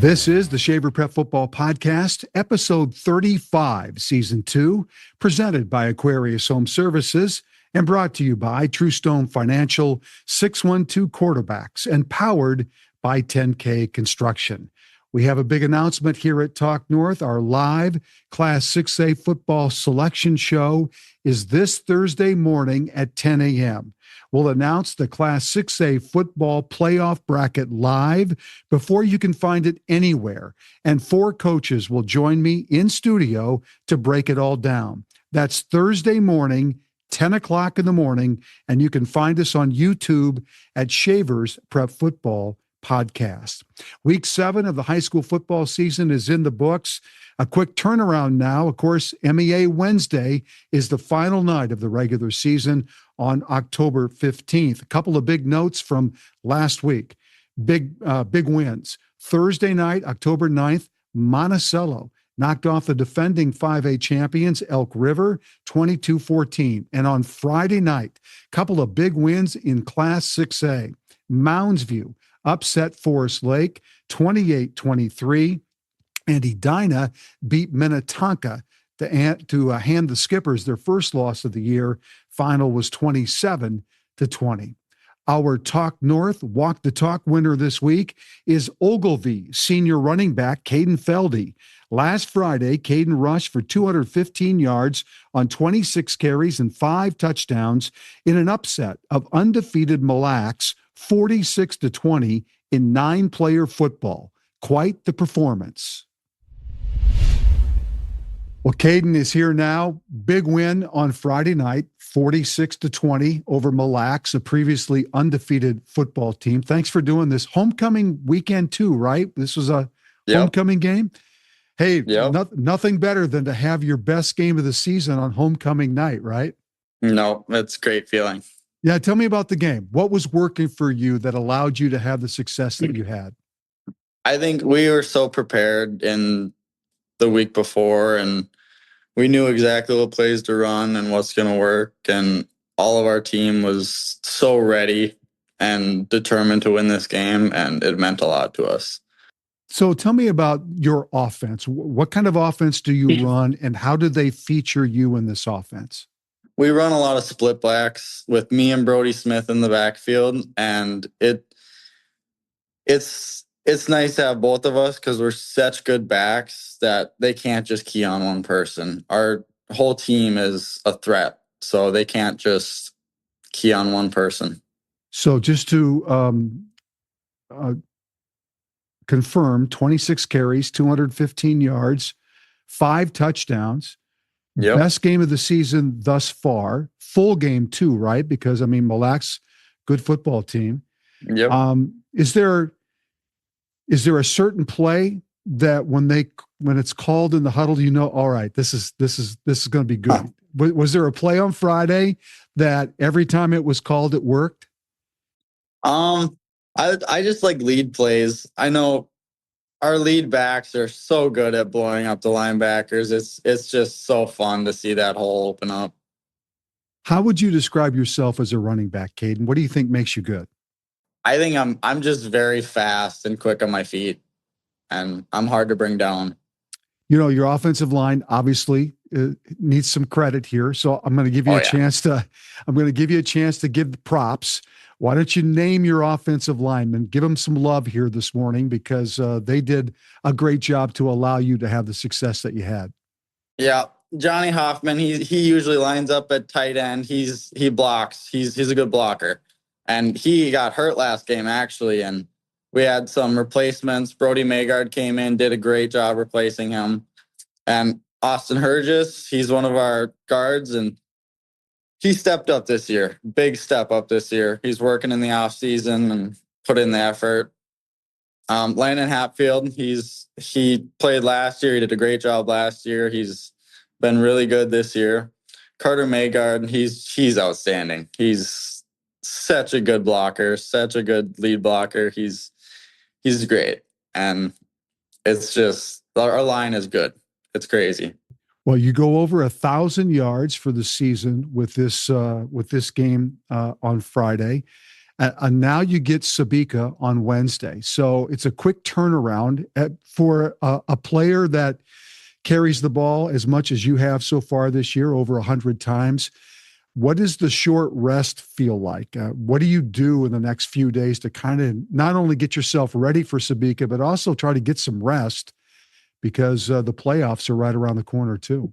This is the Shaver Prep Football Podcast, episode 35, season 2, presented by Aquarius Home Services and brought to you by True Stone Financial, 612 Quarterbacks, and powered by 10K Construction. We have a big announcement here at Talk North. Our live Class 6A football selection show is this Thursday morning at 10 a.m. We'll announce the Class 6A football playoff bracket live before you can find it anywhere. And 4 coaches will join me in studio to break it all down. That's Thursday morning, 10 o'clock in the morning, and you can find us on YouTube at Shavers Prep Football Podcast. Week 7 of the high school football season is in the books. A quick turnaround now. Of course, MEA Wednesday is the final night of the regular season on October 15th. A couple of big notes from last week. Big wins. Thursday night, October 9th, Monticello knocked off the defending 5A champions, Elk River, 22-14. And on Friday night, a couple of big wins in Class 6A. Moundsview upset Forest Lake, 28-23. And Edina beat Minnetonka to hand the Skippers their first loss of the year. Final was 27-20. Our Talk North Walk the Talk winner this week is Ogilvie senior running back Kaden Felde. Last Friday, Kaden rushed for 215 yards on 26 carries and 5 touchdowns in an upset of undefeated Mille Lacs, 46-20 in 9-player football. Quite the performance. Well, Kaden is here now. Big win on Friday night, 46-20 over Mille Lacs, a previously undefeated football team. Thanks for doing this. Homecoming weekend too, right? This was a homecoming game. Hey, nothing better than to have your best game of the season on homecoming night, right? No, that's a great feeling. Yeah, tell me about the game. What was working for you that allowed you to have the success that you had? I think we were so prepared in the week before, and we knew exactly what plays to run and what's going to work. And all of our team was so ready and determined to win this game, and it meant a lot to us. So tell me about your offense. What kind of offense do you run, and how do they feature you in this offense? We run a lot of split backs with me and Brody Smith in the backfield, and it's nice to have both of us because we're such good backs that they can't just key on one person. Our whole team is a threat, so they can't just key on one person. So just to confirm, 26 carries, 215 yards, 5 touchdowns. Yep. Best game of the season thus far. Full game too, right? Because, I mean, Mille Lacs, good football team. Yep. Is there a certain play that when it's called in the huddle, you know, all right, this is going to be good? Was there a play on Friday that every time it was called, it worked? I just like lead plays. I know our lead backs are so good at blowing up the linebackers. It's just so fun to see that hole open up. How would you describe yourself as a running back, Kaden? What do you think makes you good? I think I'm just very fast and quick on my feet, and I'm hard to bring down. You know, your offensive line obviously needs some credit here, so I'm going to give you a chance to give the props. Why don't you name your offensive linemen? Give them some love here this morning because they did a great job to allow you to have the success that you had. Yeah, Johnny Hoffman. He usually lines up at tight end. He blocks. He's a good blocker. And he got hurt last game, actually, and we had some replacements. Brody Magard came in, did a great job replacing him. And Austin Hergis, he's one of our guards, and he stepped up this year. Big step up this year. He's working in the offseason and put in the effort. Landon Hatfield, he played last year. He did a great job last year. He's been really good this year. Carter Magard, he's outstanding. He's such a good blocker, such a good lead blocker. He's great. And it's just, our line is good. It's crazy. Well, you go over 1,000 yards for the season with this game on Friday. And now you get Sabika on Wednesday. So it's a quick turnaround for a player that carries the ball as much as you have so far this year, over 100 times. What does the short rest feel like? What do you do in the next few days to kind of not only get yourself ready for Sabika, but also try to get some rest because the playoffs are right around the corner too?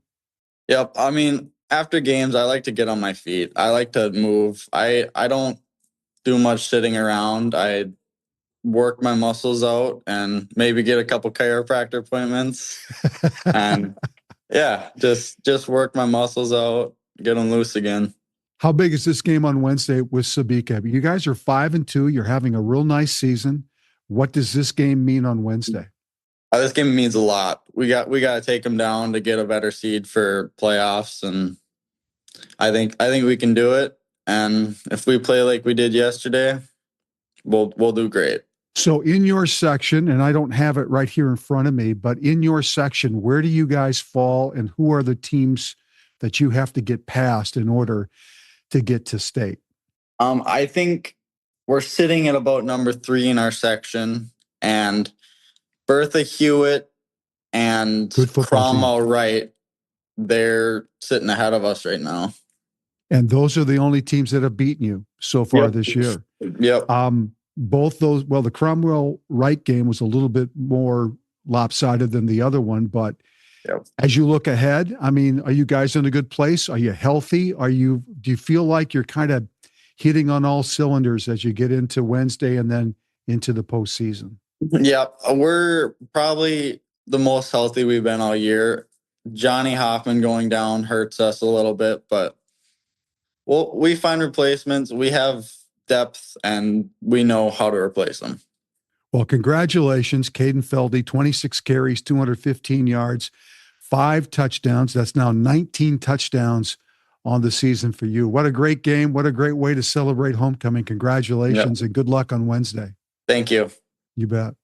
Yep. I mean, after games, I like to get on my feet. I like to move. I don't do much sitting around. I work my muscles out and maybe get a couple chiropractor appointments. And yeah, just work my muscles out, get them loose again. How big is this game on Wednesday with Sabika? You guys are 5-2. You're having a real nice season. What does this game mean on Wednesday? This game means a lot. We got to take them down to get a better seed for playoffs, and I think we can do it. And if we play like we did yesterday, we'll do great. So in your section, and I don't have it right here in front of me, but in your section, where do you guys fall and who are the teams that you have to get past in order to get to state? I think we're sitting at about number 3 in our section, and Bertha Hewitt and Cromwell Wright, they're sitting ahead of us right now. And those are the only teams that have beaten you so far this year. Yep. Both those, well, the Cromwell Wright game was a little bit more lopsided than the other one, but as you look ahead, I mean, are you guys in a good place? Are you healthy? Do you feel like you're kind of hitting on all cylinders as you get into Wednesday and then into the postseason? Yeah, we're probably the most healthy we've been all year. Johnny Hoffman going down hurts us a little bit, but we find replacements. We have depth, and we know how to replace them. Well, congratulations, Kaden Felde, 26 carries, 215 yards, 5 touchdowns. That's now 19 touchdowns on the season for you. What a great game. What a great way to celebrate homecoming. Congratulations and good luck on Wednesday. Thank you. You bet.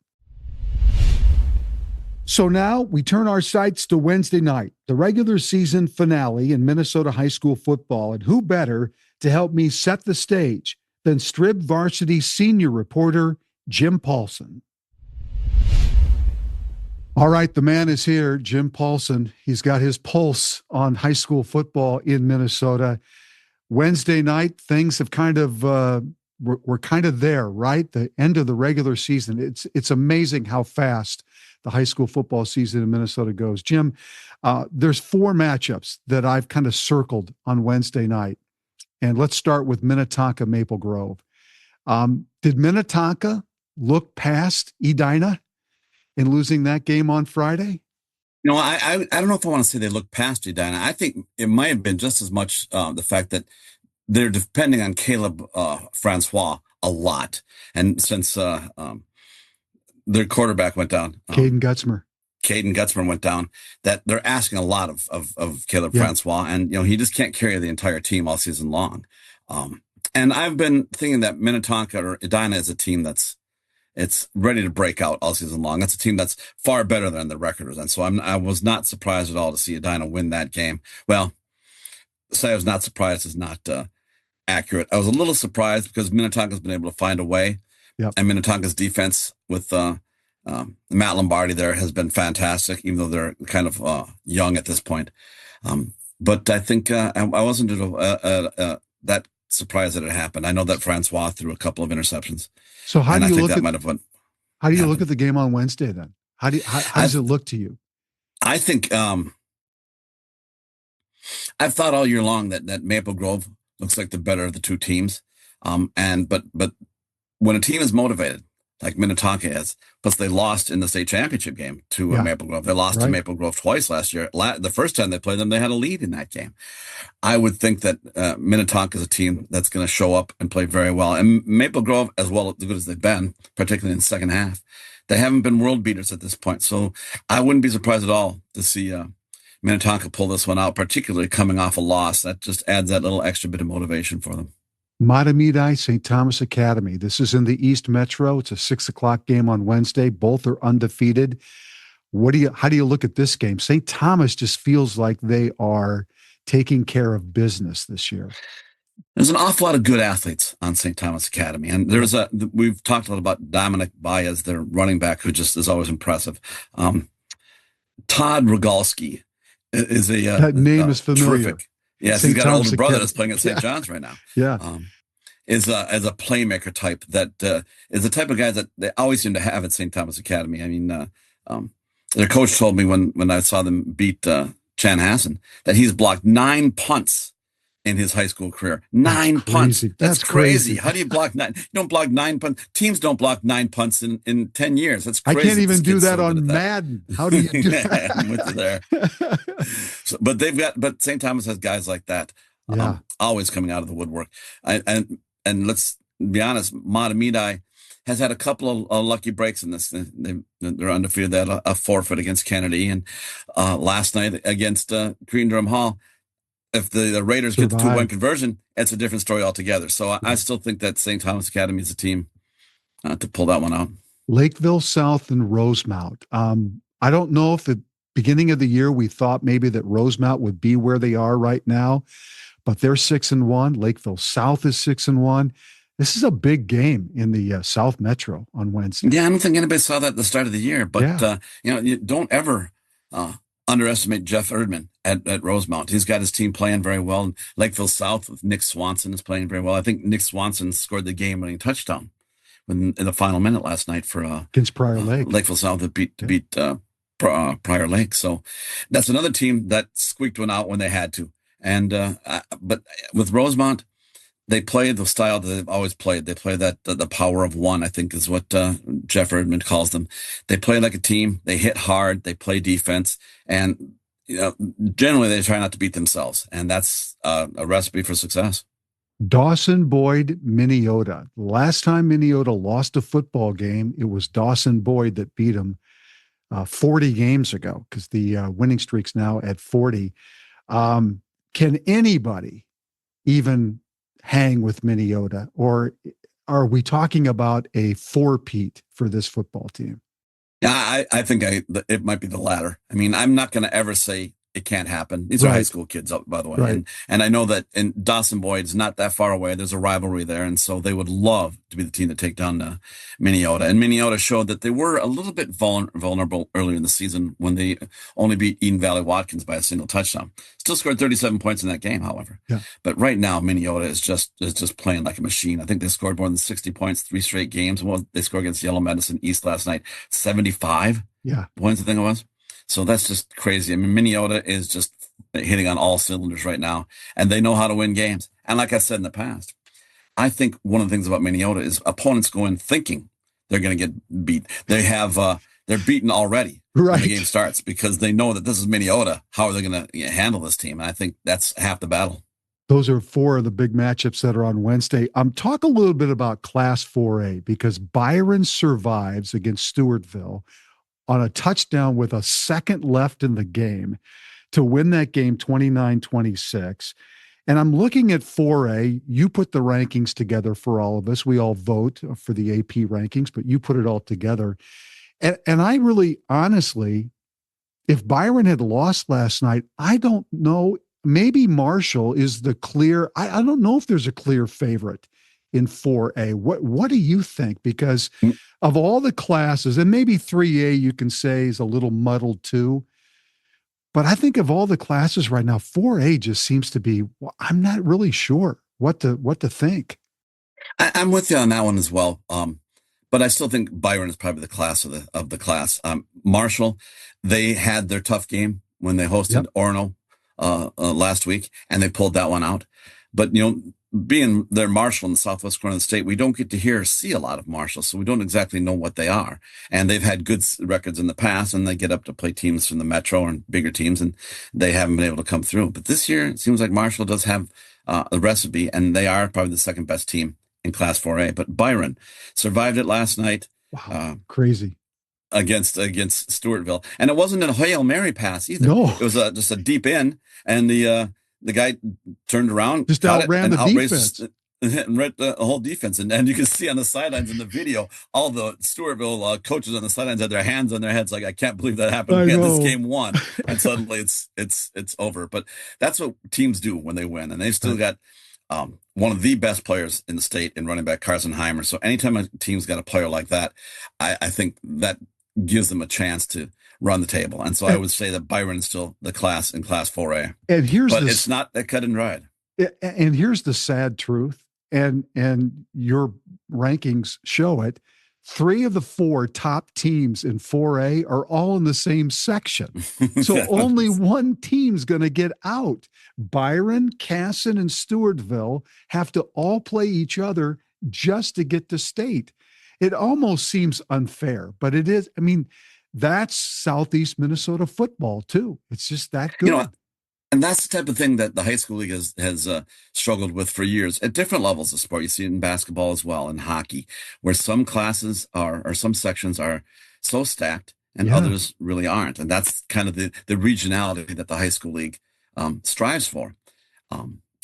So now we turn our sights to Wednesday night, the regular season finale in Minnesota high school football. And who better to help me set the stage than Strib Varsity senior reporter Jim Paulsen? All right, the man is here, Jim Paulsen. He's got his pulse on high school football in Minnesota. Wednesday night, things have kind of we're kind of there, right? The end of the regular season. It's amazing how fast the high school football season in Minnesota goes. Jim, there's 4 matchups that I've kind of circled on Wednesday night. And let's start with Minnetonka Maple Grove. Did Minnetonka look past Edina in losing that game on Friday? No, I don't know if I want to say they looked past Edina. I think it might have been just as much the fact that they're depending on Caleb Francois a lot. And since their quarterback went down, Caden Gutzmer went down, that they're asking a lot of Caleb Francois. And, he just can't carry the entire team all season long. And I've been thinking that Minnetonka or Edina is a team it's ready to break out all season long. That's a team that's far better than the record. And so I was not surprised at all to see Edina win that game. Well, say I was not surprised is not accurate. I was a little surprised because Minnetonka's been able to find a way. Yep. And Minnetonka's defense with Matt Lombardi there has been fantastic, even though they're kind of young at this point. But I think I wasn't that surprised that it happened. I know that Francois threw a couple of interceptions. So how do you look at the game on Wednesday then? How does it look to you? I think I've thought all year long that Maple Grove looks like the better of the two teams. But when a team is motivated, like Minnetonka is, plus they lost in the state championship game to Maple Grove. They lost to Maple Grove twice last year. The first time they played them, they had a lead in that game. I would think that Minnetonka is a team that's going to show up and play very well. And Maple Grove, as well as good as they've been, particularly in the second half, they haven't been world beaters at this point. So I wouldn't be surprised at all to see Minnetonka pull this one out, particularly coming off a loss. That just adds that little extra bit of motivation for them. Matamidi St. Thomas Academy. This is in the East Metro. It's a 6:00 game on Wednesday. Both are undefeated. How do you look at this game? St. Thomas just feels like they are taking care of business this year. There's an awful lot of good athletes on St. Thomas Academy. And we've talked a lot about Dominic Baez, their running back, who just is always impressive. Todd Rogalski is that name is familiar. Terrific. Yes, St. he's got an Thomas older brother Academy. that's playing at St. John's right now. Yeah. Is as a playmaker type that is the type of guys that they always seem to have at St. Thomas Academy. I mean, their coach told me when I saw them beat Chanhassen that he's blocked 9 punts in his high school career. 9 punts. That's crazy. How do you block 9? You don't block 9 punts. Teams don't block 9 punts in 10 years. That's crazy. I can't even do that on Madden. How do you do that? I'm with you there. But St. Thomas has guys like that. Always coming out of the woodwork. And let's be honest, Matamidi has had a couple of lucky breaks in this. They're undefeated. They had a forfeit against Kennedy, and last night against Green Durham Hall. If the Raiders get the 2-point conversion, it's a different story altogether. So I still think that St. Thomas Academy is a team to pull that one out. Lakeville South and Rosemount. I don't know if the beginning of the year we thought maybe that Rosemount would be where they are right now, but they're 6-1. Lakeville South is 6-1. This is a big game in the South Metro on Wednesday. Yeah, I don't think anybody saw that at the start of the year, but you don't ever underestimate Jeff Erdman at Rosemount. He's got his team playing very well. And Lakeville South with Nick Swanson is playing very well. I think Nick Swanson scored the game-winning touchdown in the final minute last night for against Prior Lake. Lakeville South that beat Prior Lake. So that's another team that squeaked one out when they had to. And but with Rosemount, they play the style that they've always played. They play that the power of one, I think is what Jeff Erdman calls them. They play like a team. They hit hard. They play defense. And generally they try not to beat themselves. And that's a recipe for success. Dawson Boyd, Minneota. Last time Minneota lost a football game, it was Dawson Boyd that beat them 40 games ago, because the winning streak's now at 40. Can anybody even hang with Minneota, or are we talking about a four-peat for this football team? Yeah, I think it might be the latter. I mean, I'm not going to ever say it can't happen. These are high school kids, by the way. Right. And I know that Dawson Boyd's not that far away. There's a rivalry there. And so they would love to be the team to take down Minneota. And Minneota showed that they were a little bit vulnerable earlier in the season when they only beat Eden Valley Watkins by a single touchdown. Still scored 37 points in that game, however. Yeah. But right now, Minneota is just playing like a machine. I think they scored more than 60 points, 3 straight games. Well, they scored against Yellow Medicine East last night, 75 points, I think it was. So that's just crazy. I mean, Minneota is just hitting on all cylinders right now, and they know how to win games. And like I said in the past, I think one of the things about Minneota is opponents go in thinking they're going to get beat. They have they're beaten already when the game starts, because they know that this is Minneota. How are they going to handle this team? And I think that's half the battle. Those are 4 of the big matchups that are on Wednesday. Talk a little bit about Class 4A, because Byron survives against Stewartville on a touchdown with a second left in the game to win that game 29-26. And I'm looking at 4A. You put the rankings together for all of us. We all vote for the AP rankings, but you put it all together. And I really, honestly, if Byron had lost last night, I don't know. Maybe Marshall is the clear. I don't know if there's a clear favorite in 4A. What do you think? Because of all the classes, and maybe 3A you can say is a little muddled too, but I think of all the classes right now, 4A just seems to be, I'm not really sure what to think. I'm with you on that one as well. But I still think Byron is probably the class of the class. Marshall, they had their tough game when they hosted Orono last week, and they pulled that one out. But, being their Marshall in the southwest corner of the state, we don't get to see a lot of Marshall, so we don't exactly know what they are. And they've had good records in the past, and they get up to play teams from the Metro and bigger teams, and they haven't been able to come through. But this year, it seems like Marshall does have a recipe, and they are probably the second best team in Class 4A. But Byron survived it last night. Wow, crazy. Against Stewartville. And it wasn't a Hail Mary pass either. No. It was just a deep in, and the guy turned around, just outran the defense. And read the whole defense. And you can see on the sidelines in the video, all the Stewartville coaches on the sidelines had their hands on their heads like, I can't believe that happened again. This game won. And suddenly it's over. But that's what teams do when they win. And they've still got one of the best players in the state in running back Carson Heimer. So anytime a team's got a player like that, I think that gives them a chance to run the table. And so I would say that Byron's still the class in Class 4A. And but it's not that cut and dried. And here's the sad truth, and your rankings show it. 3 of the 4 top teams in 4A are all in the same section. So only one team's going to get out. Byron, Casson, and Stewartville have to all play each other just to get to state. It almost seems unfair, but it is. I mean, that's Southeast Minnesota football too. It's just that good. And that's the type of thing that the high school league has struggled with for years at different levels of sport. You see it in basketball as well, and hockey, where some classes or some sections are so stacked and others really aren't. And that's kind of the regionality that the high school league strives for.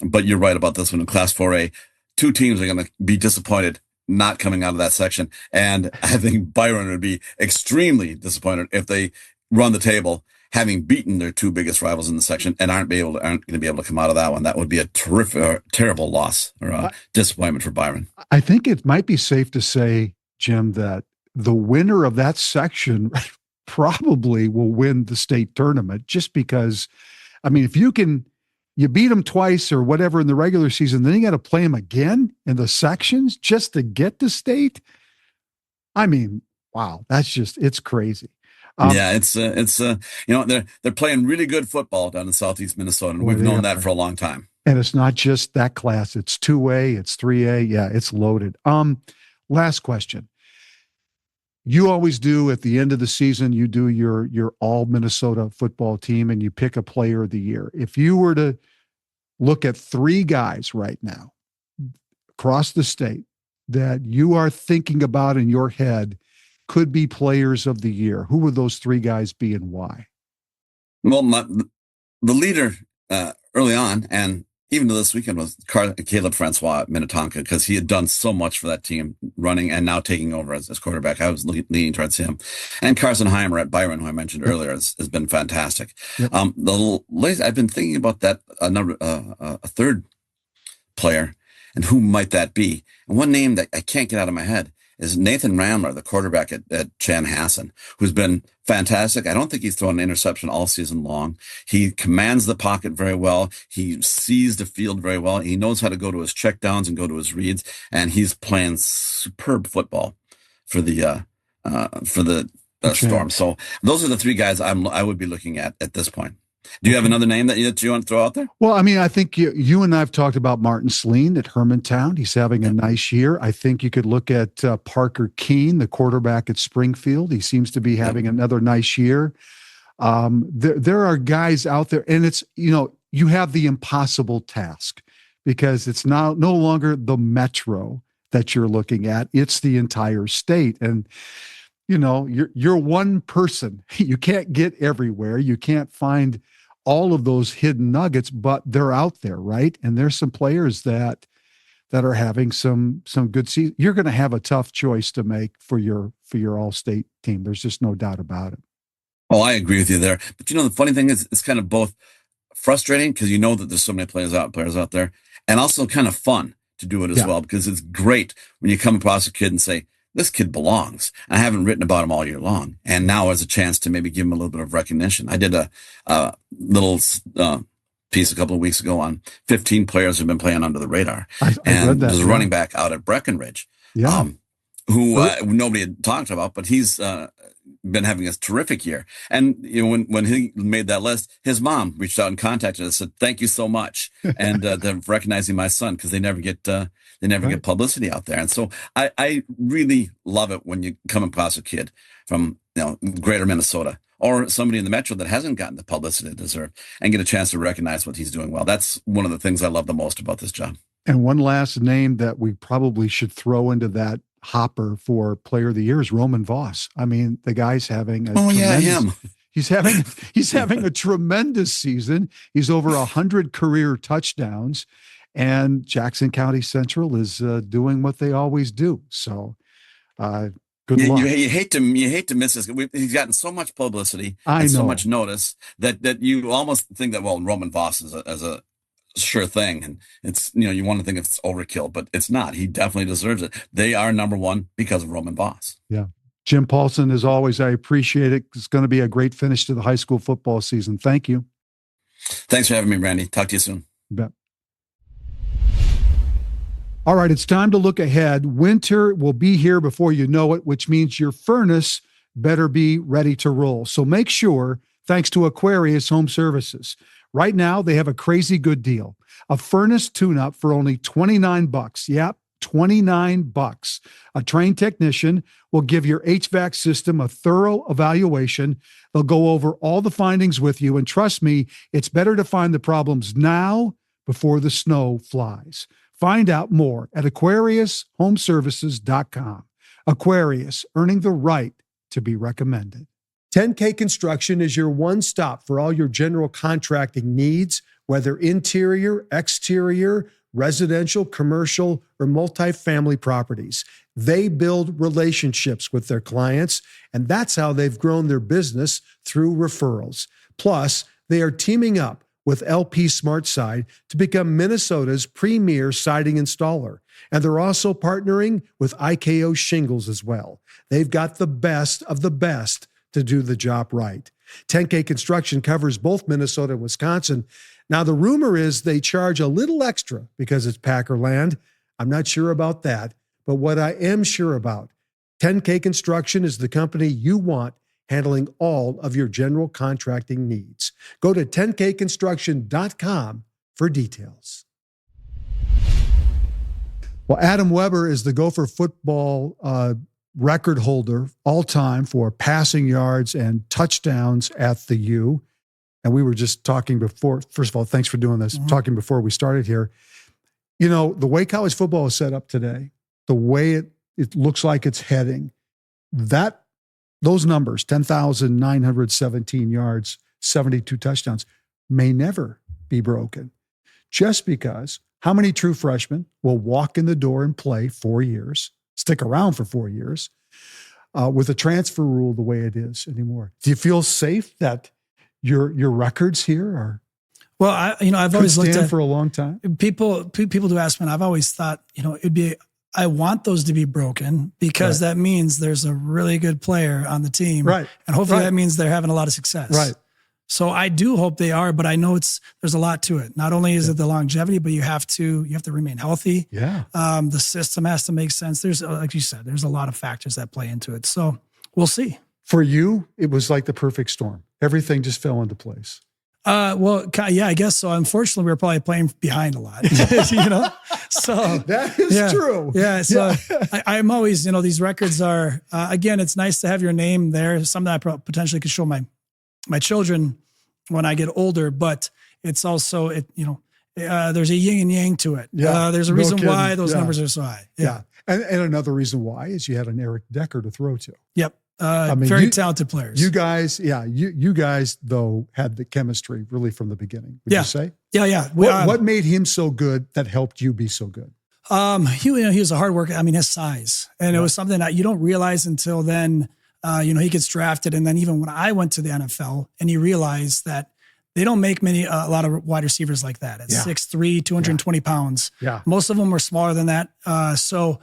But you're right about this one in Class 4A. 2 teams are going to be disappointed not coming out of that section. And I think Byron would be extremely disappointed if they run the table having beaten their 2 biggest rivals in the section and aren't going to be able to come out of that one. That would be a terrible loss or disappointment for Byron. I think it might be safe to say, Jim, that the winner of that section probably will win the state tournament, just because, I mean, if you beat them twice or whatever in the regular season, then you got to play them again in the sections just to get to state. I mean, wow, it's crazy. It's they're playing really good football down in Southeast Minnesota, and we've known that for a long time. And it's not just that class; it's 2A, it's 3A. Yeah, it's loaded. Last question. You always do at the end of the season. You do your all Minnesota football team, and you pick a player of the year. If you were to look at 3 guys right now across the state that you are thinking about in your head could be players of the year, who would those 3 guys be and why? Well, the leader early on, and even this weekend, was Caleb Francois at Minnetonka, because he had done so much for that team running and now taking over as quarterback. I was leaning towards him. And Carson Heimer at Byron, who I mentioned earlier, has been fantastic. Yep. I've been thinking about that, a third player, and who might that be? And one name that I can't get out of my head is Nathan Ramler, the quarterback at Chanhassen, who's been fantastic. I don't think he's thrown an interception all season long. He commands the pocket very well. He sees the field very well. He knows how to go to his checkdowns and go to his reads, and he's playing superb football for the Storm. So those are the 3 guys I would be looking at this point. Do you have another name that you want to throw out there? Well, I mean, I think you and I have talked about Martin Sleen at Hermantown. He's having a nice year. I think you could look at Parker Keene, the quarterback at Springfield. He seems to be having another nice year. There are guys out there, and it's, you have the impossible task, because it's now no longer the metro that you're looking at. It's the entire state. And you're one person. You can't get everywhere. You can't find all of those hidden nuggets, but they're out there, right? And there's some players that are having some good season. You're going to have a tough choice to make for your all-state team. There's just no doubt about it. Oh, I agree with you there. But the funny thing is, it's kind of both frustrating, because that there's so many players out there, and also kind of fun to do it as well, because it's great when you come across a kid and say, this kid belongs. I haven't written about him all year long, and now there's a chance to maybe give him a little bit of recognition. I did a little piece a couple of weeks ago on 15 players who've been playing under the radar. And there's a running back out at Breckenridge, who nobody had talked about, but he's been having a terrific year. And when he made that list, his mom reached out and contacted us and said, "Thank you so much," and they're recognizing my son, because they never get publicity out there. And so I really love it when you come across a kid from greater Minnesota, or somebody in the metro that hasn't gotten the publicity they deserve, and get a chance to recognize what he's doing well. That's one of the things I love the most about this job. And one last name that we probably should throw into that hopper for player of the year is Roman Voss. I mean, the guy's having him. He's having a tremendous season. He's over 100 career touchdowns, and Jackson County Central is doing what they always do. So, good luck. You hate to miss this. He's gotten so much publicity and so much notice that you almost think that, well, Roman Voss as a sure thing. And it's, you want to think it's overkill, but it's not. He definitely deserves it. They are number one because of Roman Voss. Yeah. Jim Paulsen, as always, I appreciate it. It's going to be a great finish to the high school football season. Thank you. Thanks for having me, Randy. Talk to you soon. You bet. All right, it's time to look ahead. Winter will be here before you know it, which means your furnace better be ready to roll. So make sure, thanks to Aquarius Home Services. Right now, they have a crazy good deal. A furnace tune-up for only $29. Yep, $29. A trained technician will give your HVAC system a thorough evaluation. They'll go over all the findings with you. And trust me, it's better to find the problems now before the snow flies. Find out more at AquariusHomeservices.com. Aquarius, earning the right to be recommended. 10K Construction is your one stop for all your general contracting needs, whether interior, exterior, residential, commercial, or multifamily properties. They build relationships with their clients, and that's how they've grown their business through referrals. Plus, they are teaming up with LP SmartSide to become Minnesota's premier siding installer. And they're also partnering with IKO Shingles as well. They've got the best of the best to do the job right. 10K Construction covers both Minnesota and Wisconsin. Now, the rumor is they charge a little extra because it's Packer land. I'm not sure about that, but what I am sure about, 10K Construction is the company you want handling all of your general contracting needs. Go to 10kconstruction.com for details. Well, Adam Weber is the Gopher football record holder all time for passing yards and touchdowns at the U. And we were just talking before. First of all, thanks for doing this. Talking before we started here. The way college football is set up today, the way it looks like it's heading, those numbers, 10,917 yards, 72 touchdowns, may never be broken. Just because how many true freshmen will walk in the door and play 4 years, stick around for 4 years, with a transfer rule the way it is anymore? Do you feel safe that your records here are? Well, I've always looked at for a long time. People do ask me, and I've always thought, I want those to be broken because that means there's a really good player on the team. Right. And hopefully that means they're having a lot of success. Right. So I do hope they are, but I know there's a lot to it. Not only is it the longevity, but you have to remain healthy. Yeah. The system has to make sense. There's, like you said, there's a lot of factors that play into it. So we'll see. For you, it was like the perfect storm. Everything just fell into place. I guess so. Unfortunately, we were probably playing behind a lot, So that is true. Yeah. So I'm always, these records are, again, it's nice to have your name there. Something I potentially could show my children when I get older, but it's also, there's a yin and yang to it. Yeah. There's a reason why those numbers are so high. Yeah. And another reason why is you had an Eric Decker to throw to. Yep. Very talented players. You guys, you guys though had the chemistry really from the beginning. Would you say? Yeah. What made him so good that helped you be so good? He was a hard worker. His size, and it was something that you don't realize until then. He gets drafted, and then even when I went to the NFL, and you realize that they don't make a lot of wide receivers like that. At 6'3", 220 pounds. Yeah. Most of them were smaller than that. So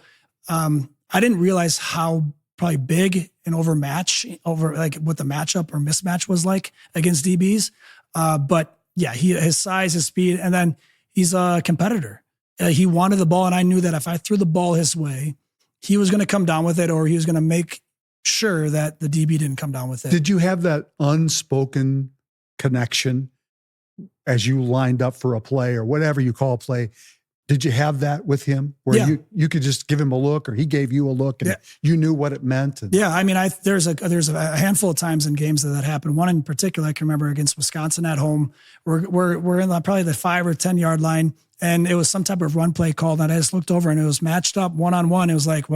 I didn't realize how probably big and over like what the matchup or mismatch was like against DBs. But yeah, his size, his speed, and then he's a competitor. He wanted the ball, and I knew that if I threw the ball his way, he was going to come down with it, or he was going to make sure that the DB didn't come down with it. Did you have that unspoken connection as you lined up for a play or whatever you call a play? Did you have that with him where you could just give him a look, or he gave you a look and you knew what it meant? There's a handful of times in games that happened. One in particular, I can remember against Wisconsin at home. We're in probably the 5 or 10 yard line, and it was some type of run play called. And I just looked over and it was matched up 1-on-1. It was like,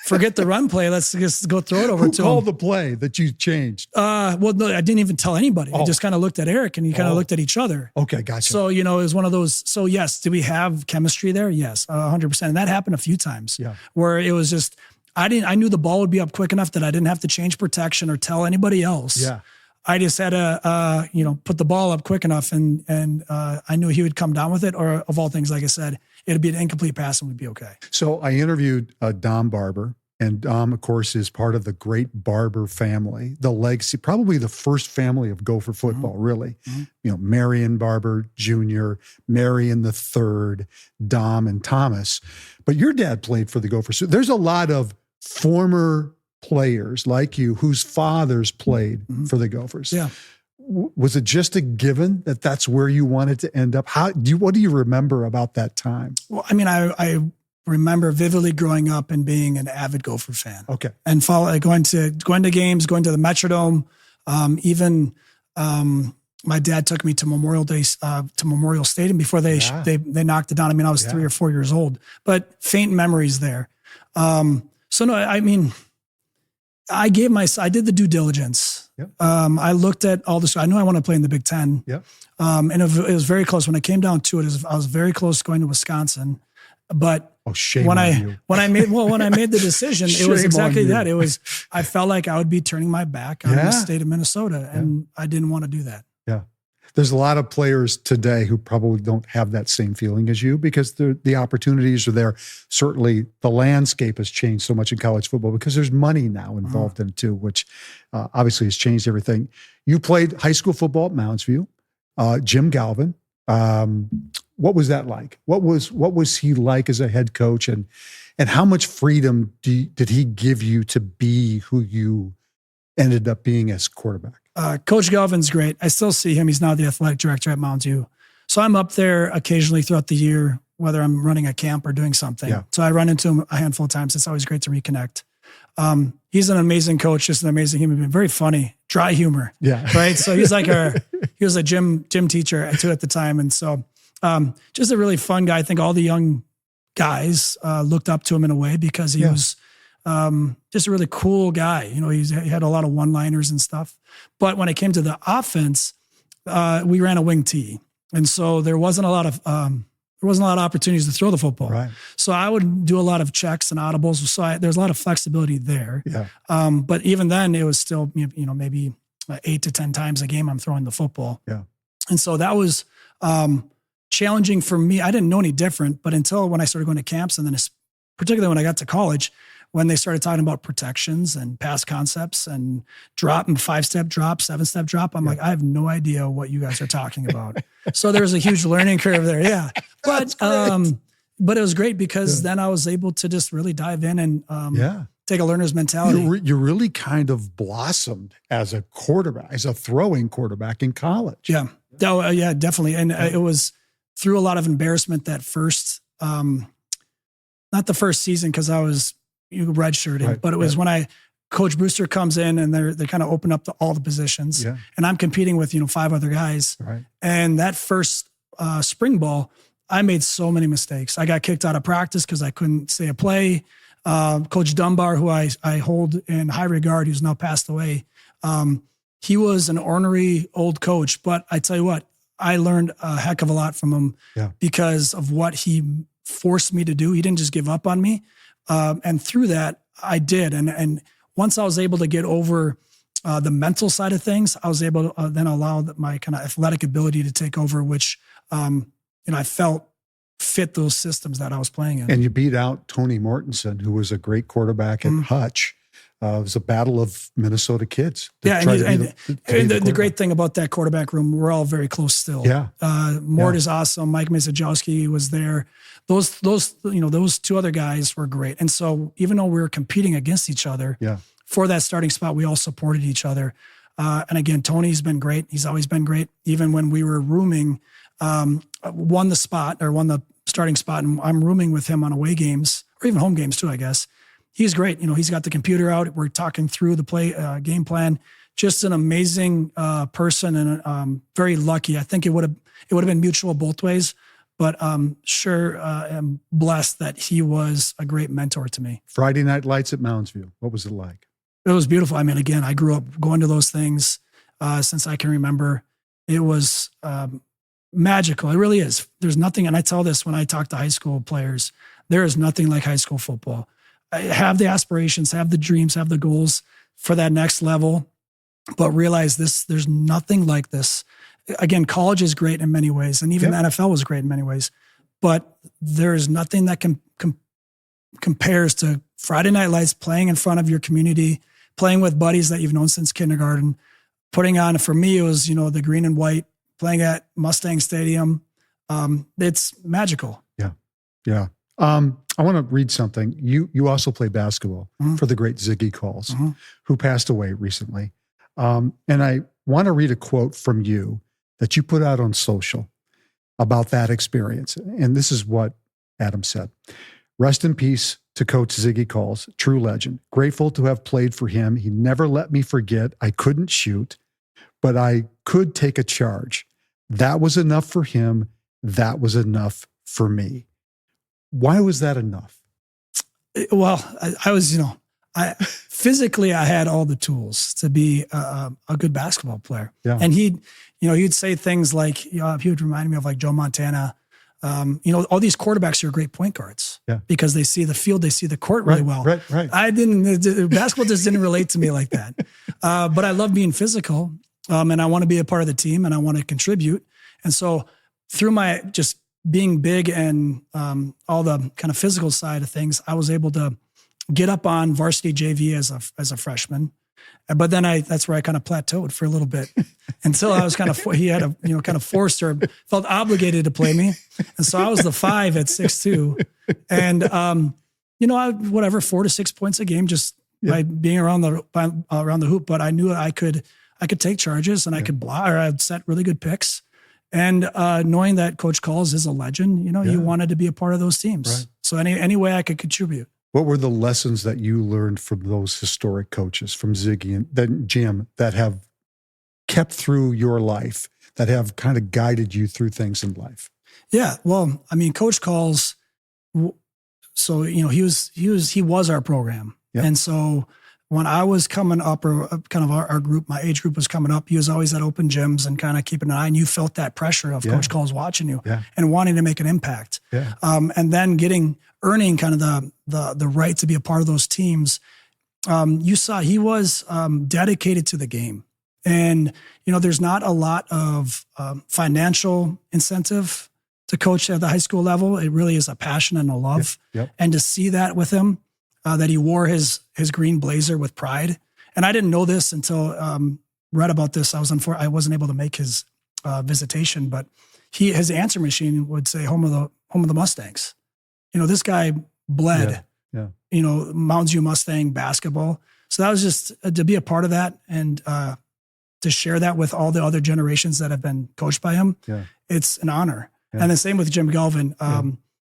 forget the run play. Let's just go throw it over to him. Who called the play that you changed? No, I didn't even tell anybody. I just kind of looked at Eric, and he kind of looked at each other. Okay, gotcha. So, it was one of those. So yes, did we have chemistry there? Yes, 100%. And that happened a few times where it was just, I knew the ball would be up quick enough that I didn't have to change protection or tell anybody else. Yeah. I just had to, put the ball up quick enough, and I knew he would come down with it. Or of all things, like I said, it'd be an incomplete pass and we'd be okay. So I interviewed Dom Barber, and Dom, of course, is part of the great Barber family, the legacy, probably the first family of Gopher football, really. Marion Barber Jr., Marion the Third, Dom, and Thomas. But your dad played for the Gophers. So there's a lot of former players like you whose fathers played for the Gophers. Yeah. Was it just a given that that's where you wanted to end up? What do you remember about that time? Well, I mean, I remember vividly growing up and being an avid Gopher fan. Okay. And going to games, going to the Metrodome. Even my dad took me to Memorial Stadium before they knocked it down. I mean, I was 3 or 4 years old, but faint memories there. So no, I mean, I did the due diligence. Yep. I looked at all this. I knew I wanted to play in the Big Ten. Yep. And it was very close. When it came down to it, I was very close going to Wisconsin. But when I made the decision, it was exactly that. It was, I felt like I would be turning my back on the state of Minnesota, and I didn't want to do that. Yeah. There's a lot of players today who probably don't have that same feeling as you because the opportunities are there. Certainly the landscape has changed so much in college football because there's money now involved in it too, which obviously has changed everything. You played high school football at Mounds View, Jim Galvin. What was that like? What was he like as a head coach, and how much freedom did he give you to be who you ended up being as quarterback? Coach Galvin's great. I still see him. He's now the athletic director at Mounds View. So I'm up there occasionally throughout the year, whether I'm running a camp or doing something. Yeah. So I run into him a handful of times. It's always great to reconnect. He's an amazing coach, just an amazing human being, very funny, dry humor. Yeah. Right. So he was a gym teacher too at the time. And so, just a really fun guy. I think all the young guys, looked up to him in a way because he was, just a really cool guy. He had a lot of one-liners and stuff. But when it came to the offense, we ran a wing tee. And so there wasn't a lot of opportunities to throw the football. Right. So I would do a lot of checks and audibles. So there's a lot of flexibility there. Yeah. But even then it was still, maybe 8 to 10 times a game I'm throwing the football. Yeah. And so that was, challenging for me. I didn't know any different, but until when I started going to camps, and then particularly when I got to college, when they started talking about protections and pass concepts and drop and 5-step drop, 7-step drop, I'm like, I have no idea what you guys are talking about. So there was a huge learning curve there. Yeah. But it was great because then I was able to just really dive in and take a learner's mentality. You really kind of blossomed as a quarterback, as a throwing quarterback in college. Yeah. Yeah, definitely. And it was through a lot of embarrassment that first, not the first season because I was redshirted, but it was when Coach Brewster comes in and they kind of open up all the positions, and I'm competing with 5 other guys. Right. And that first spring ball, I made so many mistakes. I got kicked out of practice because I couldn't say a play. Coach Dunbar, who I hold in high regard, who's now passed away, he was an ornery old coach, but I tell you what, I learned a heck of a lot from him because of what he forced me to do. He didn't just give up on me. And through that, I did. And once I was able to get over the mental side of things, I was able to then allow my kind of athletic ability to take over, which I felt fit those systems that I was playing in. And you beat out Tony Mortensen, who was a great quarterback at Hutch. It was a battle of Minnesota kids. The great thing about that quarterback room, we're all very close still. Yeah. Mort is awesome. Mike Masajowski was there. Those 2 other guys were great. And so even though we were competing against each other for that starting spot, we all supported each other. And again, Tony's been great. He's always been great. Even when we were rooming, won the starting spot, and I'm rooming with him on away games or even home games too, I guess. He's great. He's got the computer out. We're talking through the game plan. Just an amazing person, and very lucky. I think it would have been mutual both ways, but sure am blessed that he was a great mentor to me. Friday Night Lights at Mounds View. What was it like? It was beautiful. I mean, again, I grew up going to those things since I can remember. It was magical. It really is. There's nothing, and I tell this when I talk to high school players, there is nothing like high school football. Have the aspirations, have the dreams, have the goals for that next level. but realize there's nothing like this. Again, college is great in many ways, and even the NFL was great in many ways, but there is nothing that compares to Friday Night Lights, playing in front of your community, playing with buddies that you've known since kindergarten, putting on, for me, it was, the green and white, playing at Mustang Stadium. It's magical. Yeah. Yeah. I want to read something. You also play basketball for the great Ziggy Calls, who passed away recently. And I want to read a quote from you that you put out on social about that experience. And this is what Adam said. Rest in peace to Coach Ziggy Calls, true legend. Grateful to have played for him. He never let me forget. I couldn't shoot, but I could take a charge. That was enough for him. That was enough for me. Why was that enough? Well, I was, physically I had all the tools to be a good basketball player. Yeah. And he'd say things like, he would remind me of like Joe Montana. All these quarterbacks are great point guards because they see the field, they see the court really well. Right. Basketball just didn't relate to me like that. But I love being physical, and I want to be a part of the team, and I want to contribute. And so through my just being big and all the kind of physical side of things, I was able to get up on varsity JV as a freshman. But then that's where I kind of plateaued for a little bit until I was he had kind of forced or felt obligated to play me. And so I was the 5 at 6'2", and I 4 to 6 points a game just by being around the hoop. But I knew I could take charges and I could block, or I'd set really good picks. And knowing that Coach Calls is a legend, you wanted to be a part of those teams. Right. So any way I could contribute. What were the lessons that you learned from those historic coaches, from Ziggy and then Jim, that have kept through your life, that have kind of guided you through things in life? Yeah, well, I mean, Coach Calls. So he was our program, and so when I was coming up, or kind of our group, my age group was coming up, he was always at open gyms and kind of keeping an eye, and you felt that pressure of Coach Calls watching you and wanting to make an impact. Yeah. And then earning kind of the right to be a part of those teams. You saw he was dedicated to the game. And, there's not a lot of financial incentive to coach at the high school level. It really is a passion and a love. Yep. And to see that with him, that he wore his green blazer with pride. And I didn't know this until read about this. I wasn't able to make his visitation, but his answer machine would say home of the Mustangs. This guy bled, Mountain View Mustang basketball. So that was just to be a part of that and to share that with all the other generations that have been coached by him. Yeah. It's an honor. Yeah. And the same with Jim Galvin.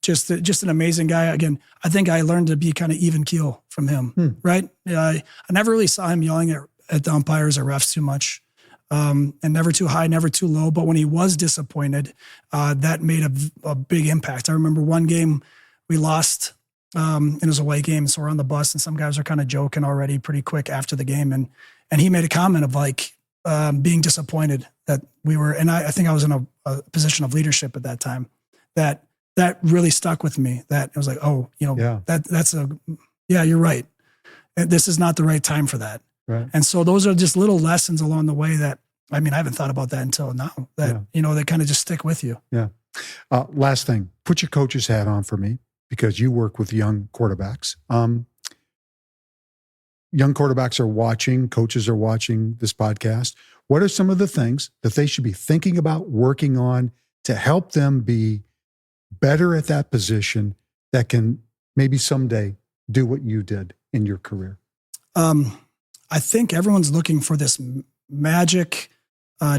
Just an amazing guy. Again, I think I learned to be kind of even keel from him, right? I never really saw him yelling at the umpires or refs too much, and never too high, never too low. But when he was disappointed, that made a big impact. I remember one game we lost, and it was a away game, so we're on the bus, and some guys are kind of joking already pretty quick after the game, and he made a comment of like being disappointed that we were, and I think I was in a position of leadership at that time, that really stuck with me. That it was like, you're right. This is not the right time for that. Right. And so those are just little lessons along the way that, I haven't thought about that until now, that, they kind of just stick with you. Yeah. Last thing, put your coach's hat on for me, because you work with young quarterbacks. Young quarterbacks are watching, coaches are watching this podcast. What are some of the things that they should be thinking about, working on to help them be better at that position that can maybe someday do what you did in your career? I think everyone's looking for this magic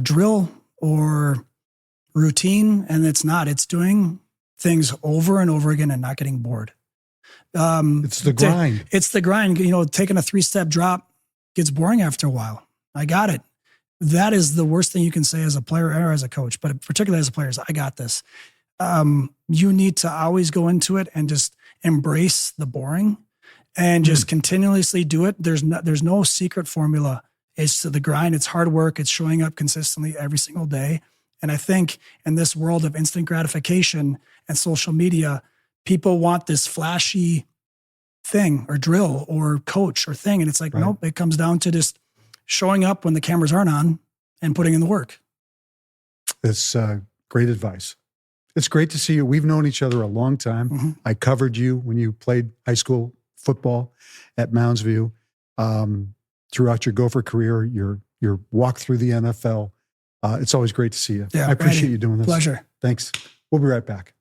drill or routine, and it's not. It's doing things over and over again and not getting bored. It's the grind. It's the grind. Taking a 3-step drop gets boring after a while. I got it. That is the worst thing you can say as a player or as a coach, but particularly as a player is, I got this. You need to always go into it and just embrace the boring and just continuously do it. There's no secret formula. It's the grind. It's hard work. It's showing up consistently every single day. And I think in this world of instant gratification and social media, people want this flashy thing or drill or coach or thing. And it's like, nope, it comes down to just showing up when the cameras aren't on and putting in the work. That's great advice. It's great to see you. We've known each other a long time. Mm-hmm. I covered you when you played high school football at Mounds View. Throughout your Gopher career, your walk through the NFL. It's always great to see you. Yeah, I appreciate you doing this. Pleasure. Thanks. We'll be right back.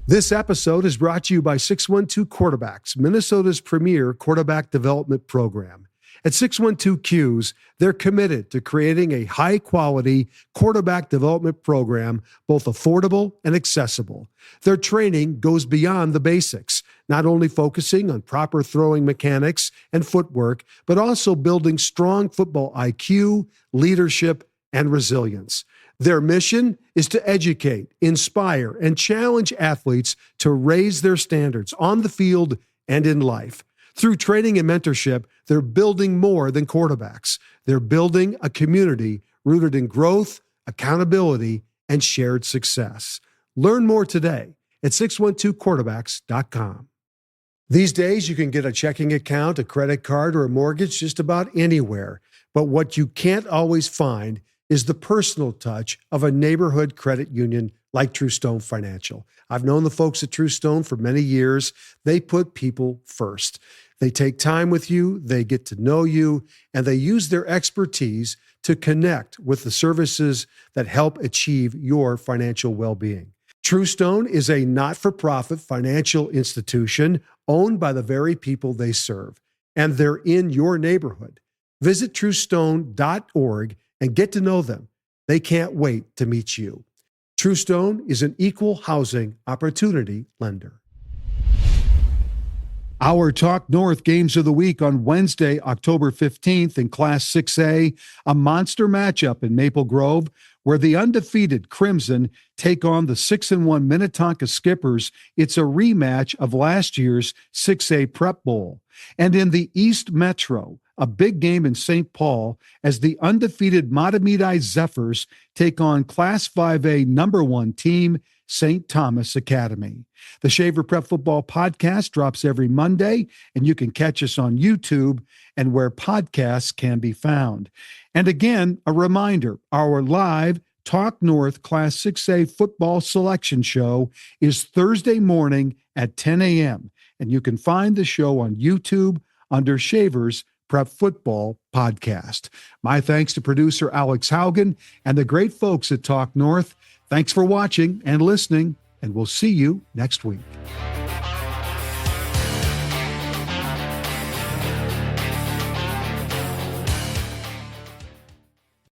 This episode is brought to you by 612 Quarterbacks, Minnesota's premier quarterback development program. At 612 Qs, they're committed to creating a high-quality quarterback development program, both affordable and accessible. Their training goes beyond the basics, not only focusing on proper throwing mechanics and footwork, but also building strong football IQ, leadership, and resilience. Their mission is to educate, inspire, and challenge athletes to raise their standards on the field and in life. Through training and mentorship, they're building more than quarterbacks. They're building a community rooted in growth, accountability, and shared success. Learn more today at 612quarterbacks.com. These days, you can get a checking account, a credit card, or a mortgage just about anywhere. But what you can't always find is the personal touch of a neighborhood credit union like Trustone Financial. I've known the folks at Trustone for many years. They put people first. They take time with you, they get to know you, and they use their expertise to connect with the services that help achieve your financial well-being. Trustone is a not-for-profit financial institution owned by the very people they serve, and they're in your neighborhood. Visit trustone.org and get to know them. They can't wait to meet you. Trustone is an equal housing opportunity lender. Our Talk North games of the week on Wednesday, October 15th in Class 6A, a monster matchup in Maple Grove where the undefeated Crimson take on the 6-1 Minnetonka Skippers. It's a rematch of last year's 6A Prep Bowl. And in the East Metro, a big game in St. Paul as the undefeated Matamidi Zephyrs take on Class 5A #1 team, St. Thomas Academy. The Shaver Prep Football Podcast drops every Monday, and you can catch us on YouTube and where podcasts can be found. And again, a reminder, our live Talk North Class 6A football selection show is Thursday morning at 10 a.m., and you can find the show on YouTube under Shaver's Prep Football Podcast. My thanks to producer Alex Haugen and the great folks at Talk North. Thanks for watching and listening, and we'll see you next week.